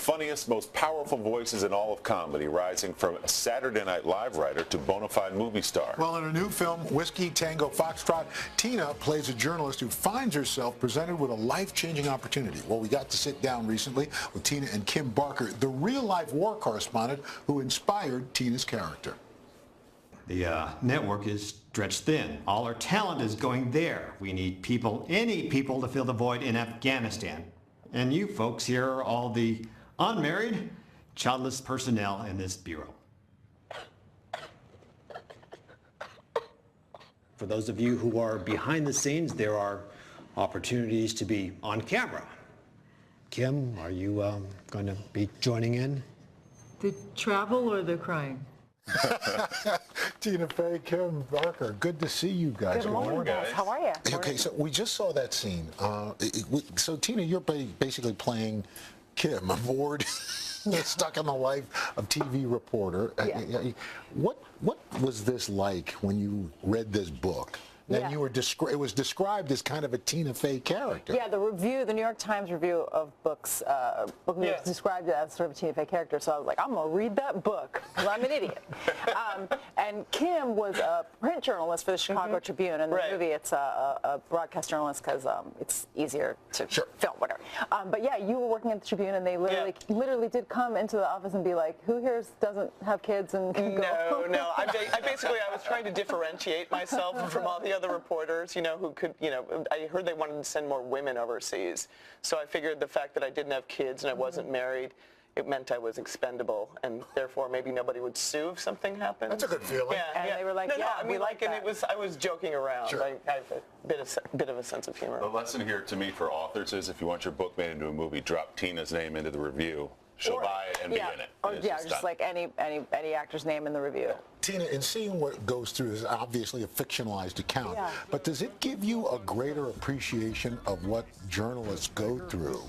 funniest, most powerful voices in all of comedy, rising from a Saturday Night Live writer to bona fide movie star. Well, in a new film, Whiskey Tango Foxtrot, Tina plays a journalist who finds herself presented with a life-changing opportunity. Well, we got to sit down recently with Tina and Kim Barker, the real-life war correspondent who inspired Tina's character. The network is stretched thin. All our talent is going there. We need people, any people, to fill the void in Afghanistan. And you folks here are all the unmarried, childless personnel in this bureau. For those of you who are behind the scenes, there are opportunities to be on camera. Kim, are you going to be joining in? The travel or the crying? Tina Fey, Kim Barker, good to see you guys. Good morning, guys. How are you? Okay, so we just saw that scene. So Tina, you're basically playing Kim aboard, stuck in the life of TV reporter. Yeah. What was this like when you read this book? And Yeah. you were it was described as kind of a Tina Fey character. Yeah, the New York Times review of books, described it as sort of a Tina Fey character. So I was like, I'm gonna read that book because I'm an idiot. And Kim was a print journalist for the Chicago Tribune, and the movie it's a broadcast journalist because it's easier to film, whatever. But yeah, you were working at the Tribune, and they literally did come into the office and be like, who here doesn't have kids and can go? No. I was trying to differentiate myself from all the other reporters, who could, I heard they wanted to send more women overseas. So I figured the fact that I didn't have kids and I wasn't married, it meant I was expendable, and therefore maybe nobody would sue if something happened. That's a good feeling. And they were like, we like that. And I was joking around. Sure. I have a bit of a sense of humor. The lesson here to me for authors is if you want your book made into a movie, drop Tina's name into the review. She'll buy it and be in it. Or just like any actor's name in the review. Tina, in seeing what goes through is obviously a fictionalized account, but does it give you a greater appreciation of what journalists go through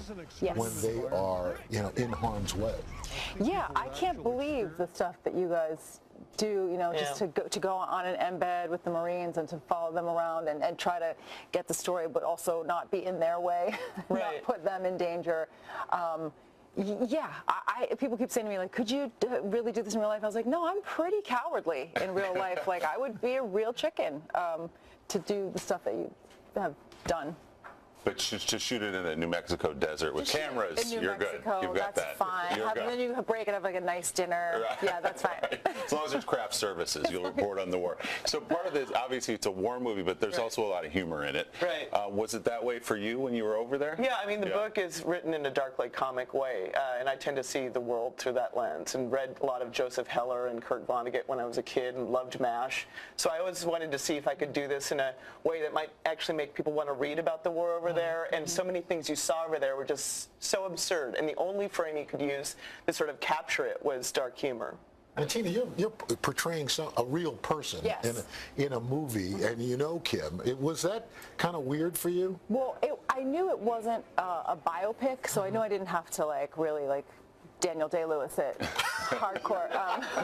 when they are, in harm's way? Yeah, I can't believe the stuff that you guys do, just to go on an embed with the Marines and to follow them around and try to get the story, but also not be in their way, not put them in danger. Yeah, people keep saying to me, like, could you really do this in real life? I was like, no, I'm pretty cowardly in real life. Like, I would be a real chicken to do the stuff that you have done. But to shoot it in the New Mexico desert with cameras, in New you're Mexico, good. You've got that's that. fine. Then you break it up like a nice dinner. Right. Yeah, that's fine. Right. As long as there's craft services, you'll report on the war. So part of this, obviously, it's a war movie, but there's also a lot of humor in it. Right. Was it that way for you when you were over there? Yeah, I mean, the book is written in a dark, comic way, and I tend to see the world through that lens, and read a lot of Joseph Heller and Kurt Vonnegut when I was a kid, and loved MASH. So I always wanted to see if I could do this in a way that might actually make people want to read about the war over there, and so many things you saw over there were just so absurd, and the only frame you could use to sort of capture it was dark humor. And Tina, you're portraying a real person in a movie, and Kim. Was that kind of weird for you? Well, I knew it wasn't a biopic, so I knew I didn't have to really Daniel Day-Lewis it hardcore.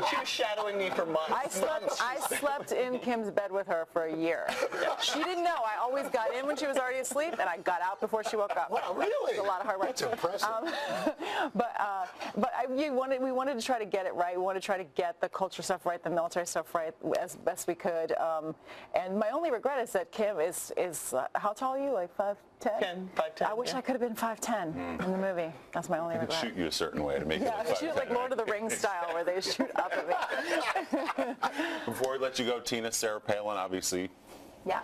She was shadowing me for months. I slept in Kim's bed with her for a year. She didn't know. I always got in when she was already asleep, and I got out before she woke up. Wow, really? It was a lot of hard work. That's impressive. We wanted to try to get it right. We wanted to try to get the culture stuff right, the military stuff right as best we could. And my only regret is that Kim is how tall are you? Like 5'10"? 5'10". I wish I could have been 5'10" in the movie. That's my only regret. Shoot you a certain way to make it they shoot it like Lord of the Rings style, where they shoot up at me. Before we let you go, Tina, Sarah Palin, obviously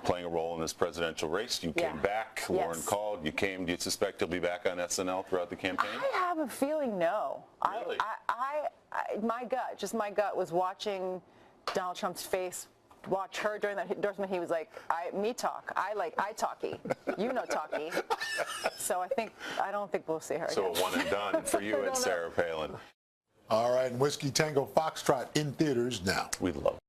playing a role in this presidential race. You came back. Lauren called. You came. Do you suspect you'll be back on SNL throughout the campaign? I have a feeling no. Really? My gut was watching Donald Trump's face. Watch her during that endorsement. He was like, "Me talk. I talkie. You know talkie." So I don't think we'll see her So again. a one and done for you and Sarah Palin. All right, and Whiskey Tango Foxtrot in theaters now. We love